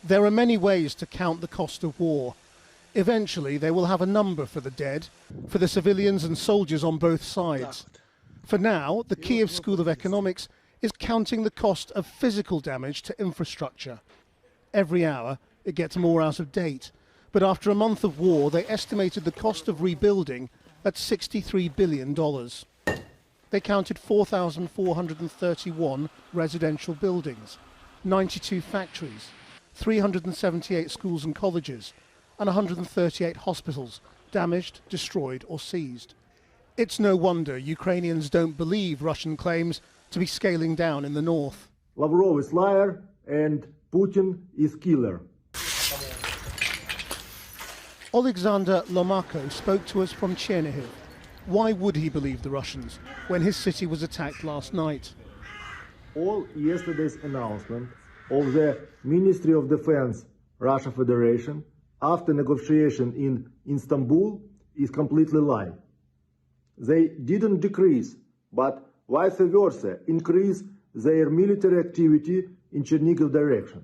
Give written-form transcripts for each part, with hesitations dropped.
There are many ways to count the cost of war. Eventually, they will have a number for the dead, for the civilians and soldiers on both sides. For now, the Kyiv School of Economics is counting the cost of physical damage to infrastructure. Every hour, it gets more out of date. But after a month of war, they estimated the cost of rebuilding at $63 billion. They counted 4,431 residential buildings, 92 factories, 378 schools and colleges, and 138 hospitals damaged, destroyed or seized. It's no wonder Ukrainians don't believe Russian claims to be scaling down in the north. Lavrov is liar and Putin is killer. Alexander Lomako spoke to us from Chernihiv. Why would he believe the Russians when his city was attacked last night? All yesterday's announcement of the Ministry of Defense, Russia Federation, after negotiation in Istanbul is completely lie. They didn't decrease, but vice versa, increase their military activity in Chernihiv direction.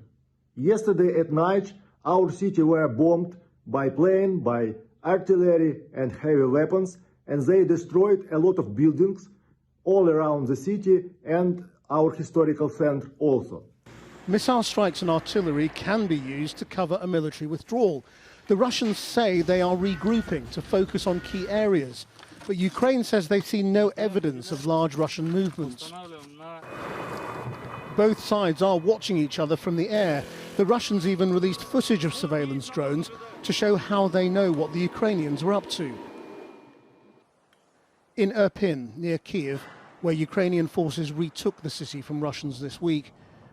Yesterday at night, our city were bombed by plane, by artillery and heavy weapons, and they destroyed a lot of buildings all around the city and our historical center also. Missile strikes and artillery can be used to cover a military withdrawal. The Russians say they are regrouping to focus on key areas, but Ukraine says they've seen no evidence of large Russian movements. Both sides are watching each other from the air. The Russians even released footage of surveillance drones to show how they know what the Ukrainians were up to. In Irpin, near Kyiv, where Ukrainian forces retook the city from Russians this week,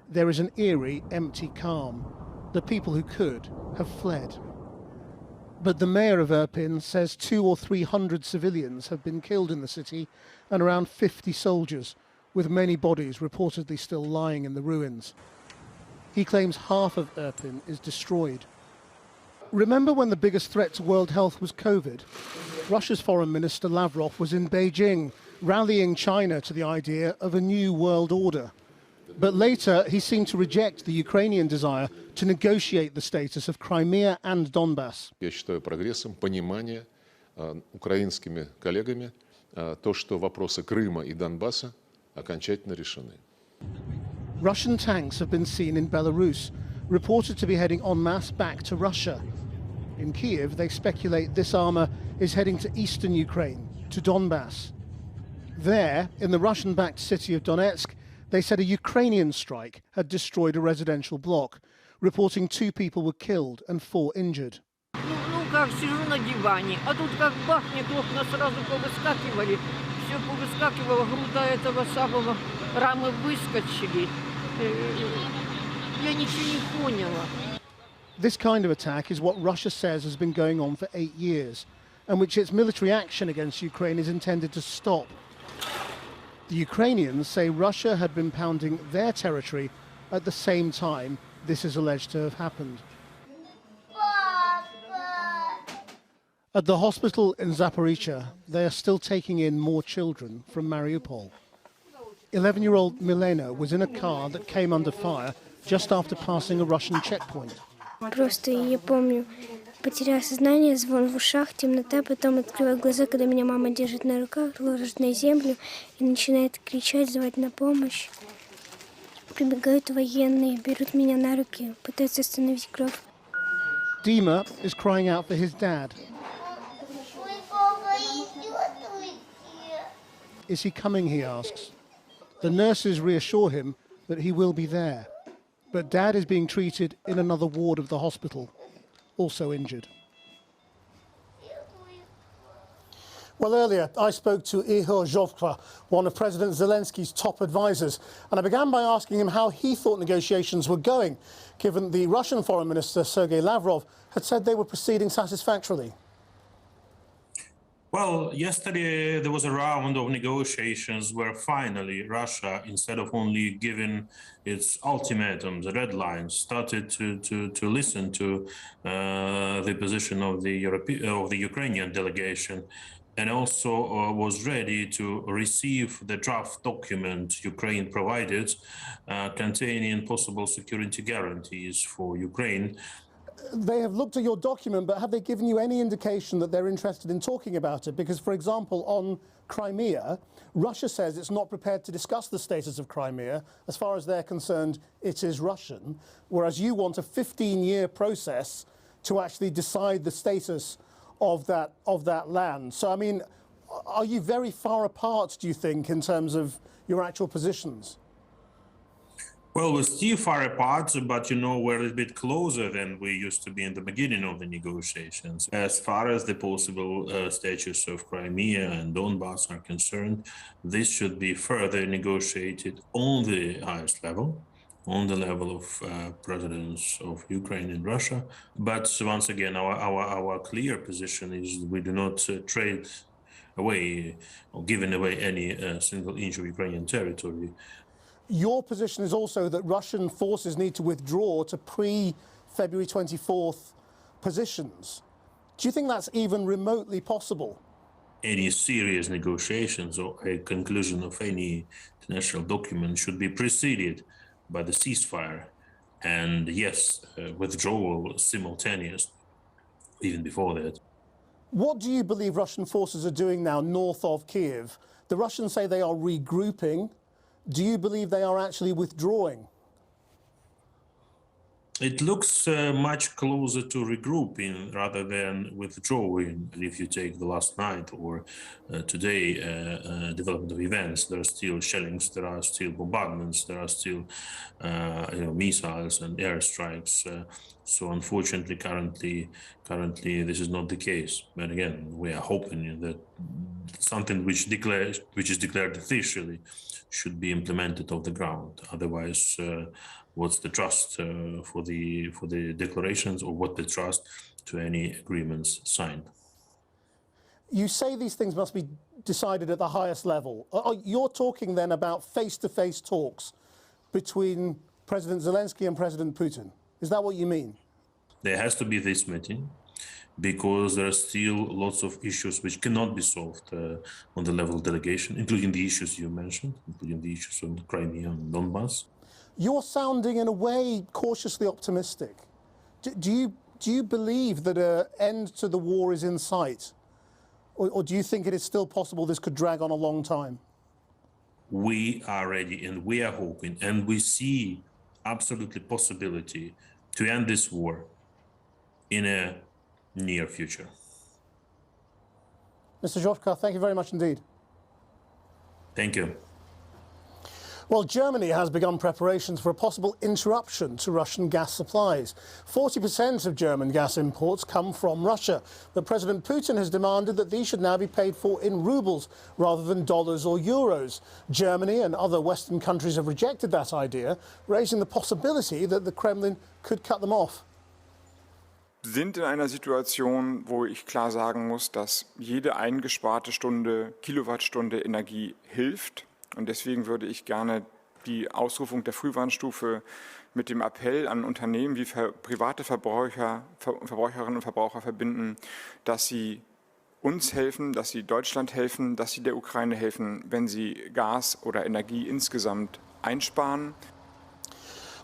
there is an eerie, empty calm. The people who could have fled. But the mayor of Irpin says 200 or 300 civilians have been killed in the city and around 50 soldiers, with many bodies reportedly still lying in the ruins. He claims half of Irpin is destroyed. Remember when the biggest threat to world health was COVID? Russia's Foreign Minister Lavrov was in Beijing, rallying China to the idea of a new world order. But later, he seemed to reject the Ukrainian desire to negotiate the status of Crimea and Donbass. Я считаю прогрессом понимание украинскими коллегами то, что вопросы Крыма и Донбасса окончательно решены. Russian tanks have been seen in Belarus, reported to be heading en masse back to Russia. In Kyiv, they speculate this armour is heading to eastern Ukraine, to Donbass. There, in the Russian-backed city of Donetsk, they said a Ukrainian strike had destroyed a residential block, reporting 2 people were killed and 4 injured. Ну как, сижу на диване, а тут как бахнет, окна сразу повыскакивали. Все повыскакивало, груда этого самого, рамы выскочили. Я ничего не поняла. This kind of attack is what Russia says has been going on for 8 years, and which its military action against Ukraine is intended to stop. The Ukrainians say Russia had been pounding their territory at the same time this is alleged to have happened. At the hospital in Zaporizhzhia, they are still taking in more children from Mariupol. 11-year-old Milena was in a car that came under fire just after passing a Russian checkpoint. Просто я помню, потеряла сознание, звон в ушах, темнота, потом открываю глаза, когда меня мама держит на руках, ложит на землю и начинает кричать, звать на помощь. Прибегают военные, берут меня на руки, пытаются остановить кровь. Dima is crying out for his dad. Is he coming, he asks. The nurses reassure him that he will be there. But Dad is being treated in another ward of the hospital, also injured. Well, earlier I spoke to Ihor Zhovka, one of President Zelensky's top advisors, and I began by asking him how he thought negotiations were going, given the Russian Foreign Minister Sergei Lavrov had said they were proceeding satisfactorily. Well, yesterday there was a round of negotiations where finally Russia, instead of only giving its ultimatums, red lines, started to listen to the position of the Ukrainian delegation and also was ready to receive the draft document Ukraine provided containing possible security guarantees for Ukraine. They have looked at your document, but have they given you any indication that they're interested in talking about it? Because, for example, on Crimea, Russia says it's not prepared to discuss the status of Crimea. As far as they're concerned, it is Russian, whereas you want a 15-year process to actually decide the status of that land. So, I mean, are you very far apart, do you think, in terms of your actual positions? Well, we're still far apart, but we're a little bit closer than we used to be in the beginning of the negotiations. As far as the possible status of Crimea and Donbass are concerned, this should be further negotiated on the highest level, on the level of presidents of Ukraine and Russia. But once again, our clear position is we do not trade away or giving away any single inch of Ukrainian territory. Your position is also that Russian forces need to withdraw to pre-February 24th positions. Do you think that's even remotely possible? Any serious negotiations or a conclusion of any international document should be preceded by the ceasefire and, yes, withdrawal simultaneous, even before that. What do you believe Russian forces are doing now north of Kiev? The Russians say they are regrouping. Do you believe they are actually withdrawing? It looks much closer to regrouping rather than withdrawing. And if you take the last night or today development of events, there are still shellings, there are still bombardments, there are still missiles and airstrikes. So unfortunately, currently, this is not the case. But again, we are hoping that something which is declared officially should be implemented off the ground. Otherwise, what's the trust for the declarations, or what the trust to any agreements signed? You say these things must be decided at the highest level. You're talking then about face-to-face talks between President Zelensky and President Putin. Is that what you mean? There has to be this meeting, because there are still lots of issues which cannot be solved on the level of delegation, including the issues you mentioned, including the issues on Crimea and Donbass. You're sounding, in a way, cautiously optimistic. Do you believe that an end to the war is in sight? Or do you think it is still possible this could drag on a long time? We are ready and we are hoping, and we see absolutely possibility to end this war in a near future. Mr. Zhofka, thank you very much indeed. Thank you. Well, Germany has begun preparations for a possible interruption to Russian gas supplies. 40% of German gas imports come from Russia, but President Putin has demanded that these should now be paid for in rubles rather than dollars or euros. Germany and other Western countries have rejected that idea, raising the possibility that the Kremlin could cut them off. Sind in einer Situation, wo ich klar sagen muss, dass jede eingesparte Kilowattstunde Energie hilft. Und deswegen würde ich gerne die Ausrufung der Frühwarnstufe mit dem Appell an Unternehmen wie private Verbraucherinnen und Verbraucher verbinden, dass sie uns helfen, dass sie Deutschland helfen, dass sie der Ukraine helfen, wenn sie Gas oder Energie insgesamt einsparen.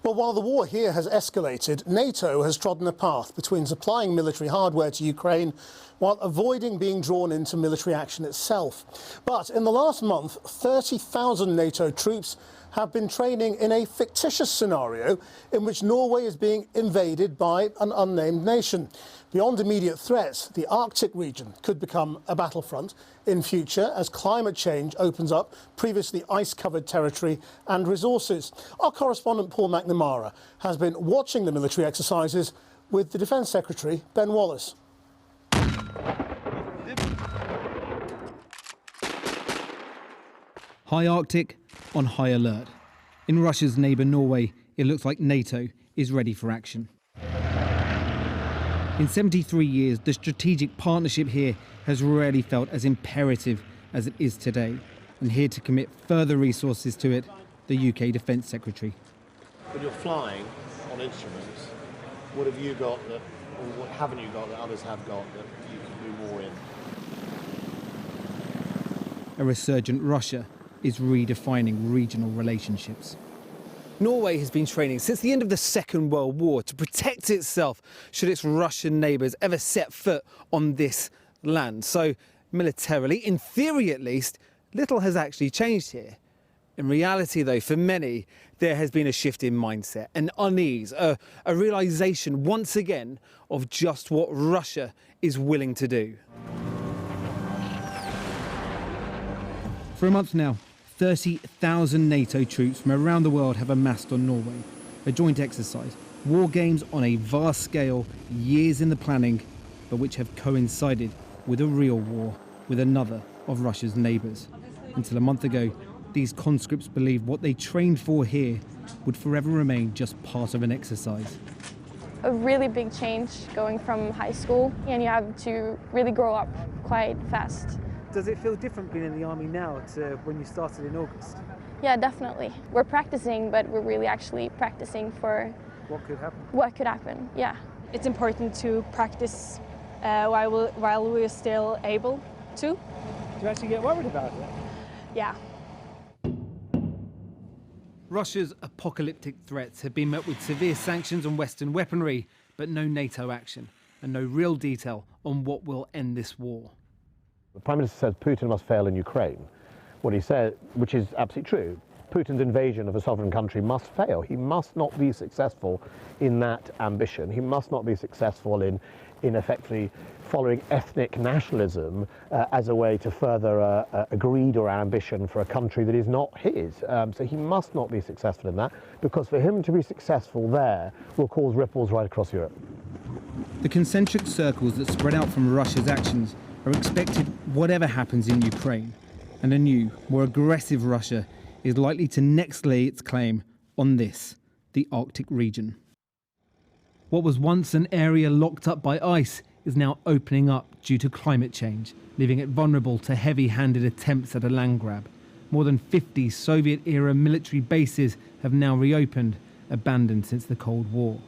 Well, while the war here has escalated, NATO has trodden a path between supplying military hardware to Ukraine while avoiding being drawn into military action itself. But in the last month, 30,000 NATO troops have been training in a fictitious scenario in which Norway is being invaded by an unnamed nation. Beyond immediate threats, the Arctic region could become a battlefront in future as climate change opens up previously ice-covered territory and resources. Our correspondent Paul McNamara has been watching the military exercises with the Defence Secretary, Ben Wallace. High Arctic on high alert. In Russia's neighbour Norway, it looks like NATO is ready for action. In 73 years, the strategic partnership here has rarely felt as imperative as it is today. And here to commit further resources to it, the UK Defence Secretary. When you're flying on instruments, what have you got that, or what haven't you got that others have got that you can do more in? a resurgent Russia is redefining regional relationships. Norway has been training since the end of the Second World War to protect itself should its Russian neighbours ever set foot on this land. So militarily, in theory at least, little has actually changed here. In reality, though, for many, there has been a shift in mindset, an unease, a realisation once again of just what Russia is willing to do. For a month now, 30,000 NATO troops from around the world have amassed on Norway. A joint exercise, war games on a vast scale, years in the planning, but which have coincided with a real war with another of Russia's neighbours. Until a month ago, these conscripts believed what they trained for here would forever remain just part of an exercise. A really big change going from high school, and you have to really grow up quite fast. Does it feel different being in the army now to when you started in August? Yeah, definitely. We're practicing, but we're really actually practicing for What could happen? what could happen, yeah. It's important to practice while we're still able to. Do you actually get worried about it? Yeah. Russia's apocalyptic threats have been met with severe sanctions and Western weaponry, but no NATO action and no real detail on what will end this war. The Prime Minister says Putin must fail in Ukraine. What he said, which is absolutely true, Putin's invasion of a sovereign country must fail. He must not be successful in that ambition. He must not be successful in effectively following ethnic nationalism as a way to further a greed or ambition for a country that is not his. So he must not be successful in that, because for him to be successful there will cause ripples right across Europe. The concentric circles that spread out from Russia's actions are expected whatever happens in Ukraine, and a new, more aggressive Russia is likely to next lay its claim on this, the Arctic region. What was once an area locked up by ice is now opening up due to climate change, leaving it vulnerable to heavy-handed attempts at a land grab. More than 50 Soviet-era military bases have now reopened, abandoned since the Cold War.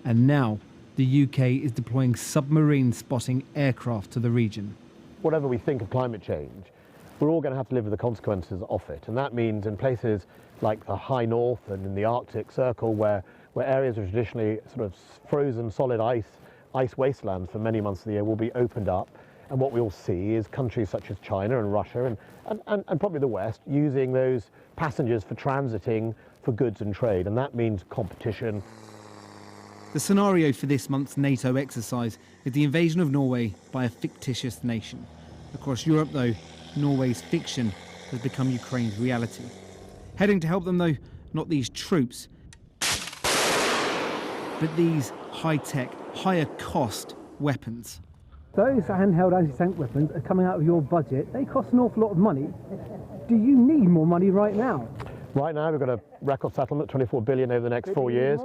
And now, the UK is deploying submarine spotting aircraft to the region. Whatever we think of climate change, we're all going to have to live with the consequences of it. And that means in places like the high north and in the Arctic Circle, where areas are traditionally sort of frozen solid ice wastelands for many months of the year, will be opened up. And what we'll see is countries such as China and Russia and probably the West using those passengers for transiting for goods and trade. And that means competition. The scenario for this month's NATO exercise is the invasion of Norway by a fictitious nation. Across Europe, though, Norway's fiction has become Ukraine's reality. Heading to help them, though, not these troops, but these high-tech, higher-cost weapons. Those handheld anti-tank weapons are coming out of your budget. They cost an awful lot of money. Do you need more money right now? Right now, we've got a record settlement, 24 billion over the next 4 years.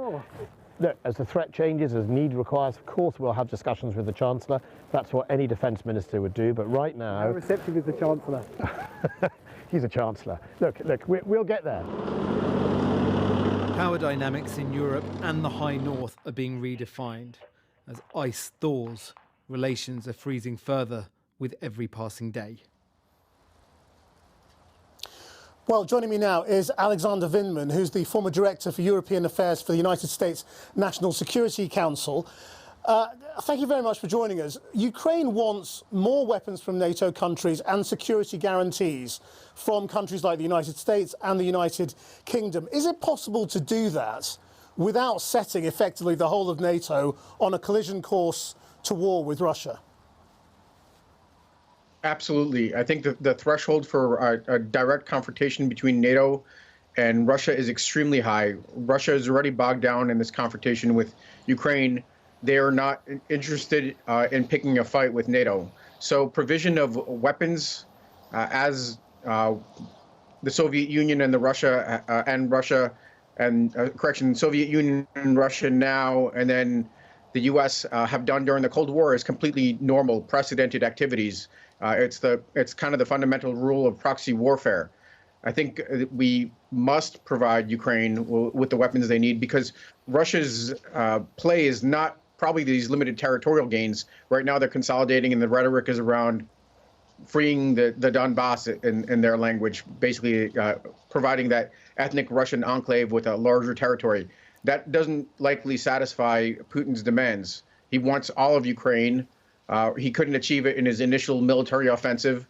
Look, as the threat changes, as need requires, of course we'll have discussions with the Chancellor. That's what any defence minister would do, but right now... How receptive is the Chancellor? He's a Chancellor. Look, we'll get there. Power dynamics in Europe and the High North are being redefined. As ice thaws, relations are freezing further with every passing day. Well, joining me now is Alexander Vindman, who's the former Director for European Affairs for the United States National Security Council. Thank you very much for joining us. Ukraine wants more weapons from NATO countries and security guarantees from countries like the United States and the United Kingdom. Is it possible to do that without setting effectively the whole of NATO on a collision course to war with Russia? Absolutely. I think the threshold for a direct confrontation between NATO and Russia is extremely high. Russia is already bogged down in this confrontation with Ukraine. They are not interested in picking a fight with NATO. So provision of weapons as the Soviet Union and Soviet Union and Russia now, and then the U.S. Have done during the Cold War is completely normal, precedented activities. It's kind of the fundamental rule of proxy warfare. I think we must provide Ukraine with the weapons they need, because Russia's play is not probably these limited territorial gains. Right now they're consolidating, and the rhetoric is around freeing the Donbass in their language, basically providing that ethnic Russian enclave with a larger territory. That doesn't likely satisfy Putin's demands. He wants all of Ukraine. He couldn't achieve it in his initial military offensive,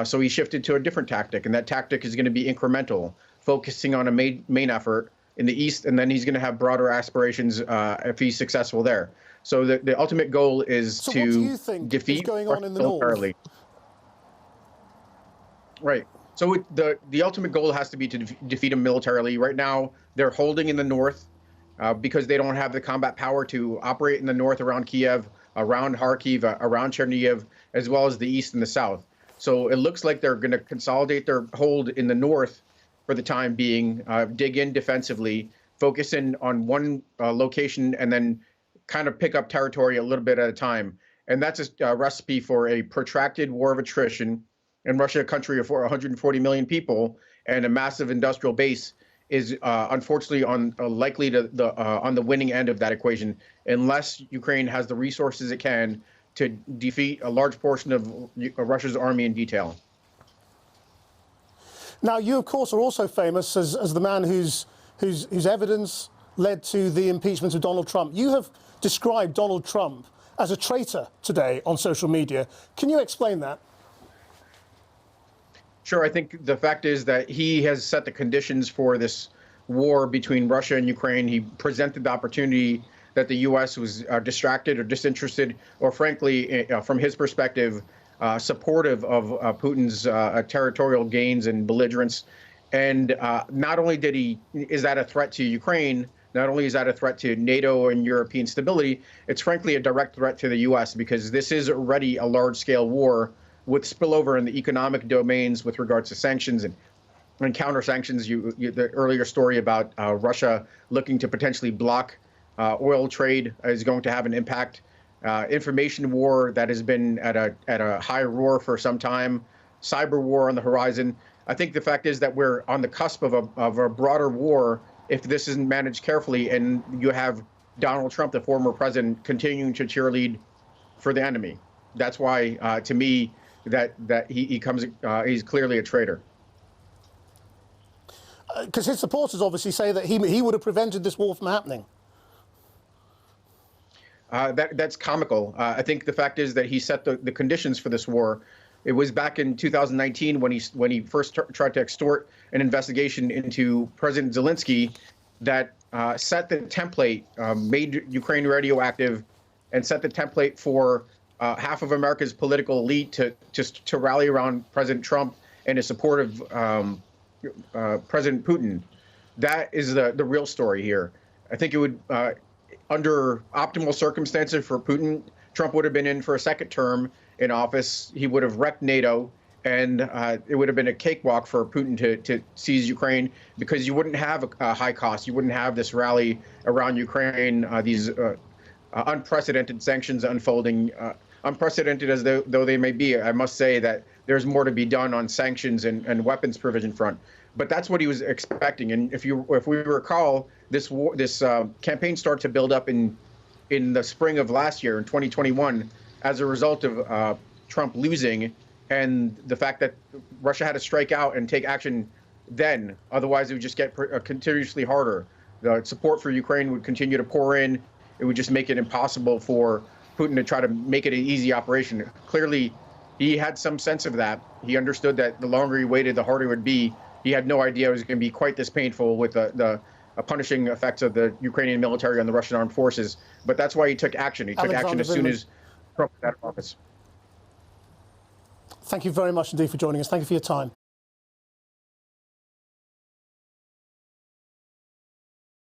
so he shifted to a different tactic, and that tactic is going to be incremental, focusing on a main effort in the east, and then he's going to have broader aspirations if he's successful there. So the ultimate goal is so to what do you think defeat is going on in the militarily. north? Right. So the ultimate goal has to be to defeat him militarily. Right now, they're holding in the north because they don't have the combat power to operate in the north around Kiev, around Kharkiv, around Chernihiv, as well as the east and the south. So it looks like they're going to consolidate their hold in the north for the time being, dig in defensively, focus in on one location, and then kind of pick up territory a little bit at a time. And that's a recipe for a protracted war of attrition. In Russia, a country of 140 million people and a massive industrial base, is unfortunately likely to on the winning end of that equation, unless Ukraine has the resources it can to defeat a large portion of Russia's army in detail. Now, you, of course, are also famous as the man whose evidence led to the impeachment of Donald Trump. You have described Donald Trump as a traitor today on social media. Can you explain that? Sure. I think the fact is that he has set the conditions for this war between Russia and Ukraine. He presented the opportunity that the U.S. was distracted or disinterested, or frankly, from his perspective, supportive of Putin's territorial gains and belligerence. And not only is that a threat to Ukraine, not only is that a threat to NATO and European stability, it's frankly a direct threat to the U.S. because this is already a large-scale war with spillover in the economic domains with regards to sanctions and counter-sanctions. The earlier story about Russia looking to potentially block oil trade is going to have an impact. Information war that has been at a high roar for some time, cyber war on the horizon. I think the fact is that we're on the cusp of a broader war if this isn't managed carefully, and you have Donald Trump, the former president, continuing to cheerlead for the enemy. That's why, to me, that he's clearly a traitor. Because his supporters obviously say that he would have prevented this war from happening. That's comical. I think the fact is that he set the conditions for this war. It was back in 2019 when he first tried to extort an investigation into President Zelensky that set the template, made Ukraine radioactive, and set the template for half of America's political elite to rally around President Trump and his support of President Putin. That is the real story here. I think it would, under optimal circumstances for Putin, Trump would have been in for a second term in office. He would have wrecked NATO, and it would have been a cakewalk for Putin to seize Ukraine, because you wouldn't have a high cost. You wouldn't have this rally around Ukraine, these unprecedented sanctions unfolding. Unprecedented as though they may be, I must say that there's more to be done on sanctions and weapons provision front. But that's what he was expecting. And if we recall, this campaign started to build up in the spring of last year, in 2021, as a result of Trump losing and the fact that Russia had to strike out and take action then. Otherwise, it would just get continuously harder. The support for Ukraine would continue to pour in. It would just make it impossible for Putin to try to make it an easy operation. Clearly, he had some sense of that. He understood that the longer he waited, the harder it would be. He had no idea it was going to be quite this painful with the punishing effects of the Ukrainian military on the Russian armed forces. But that's why he took action. He took action as soon as Trump got out of office. Thank you very much indeed for joining us. Thank you for your time.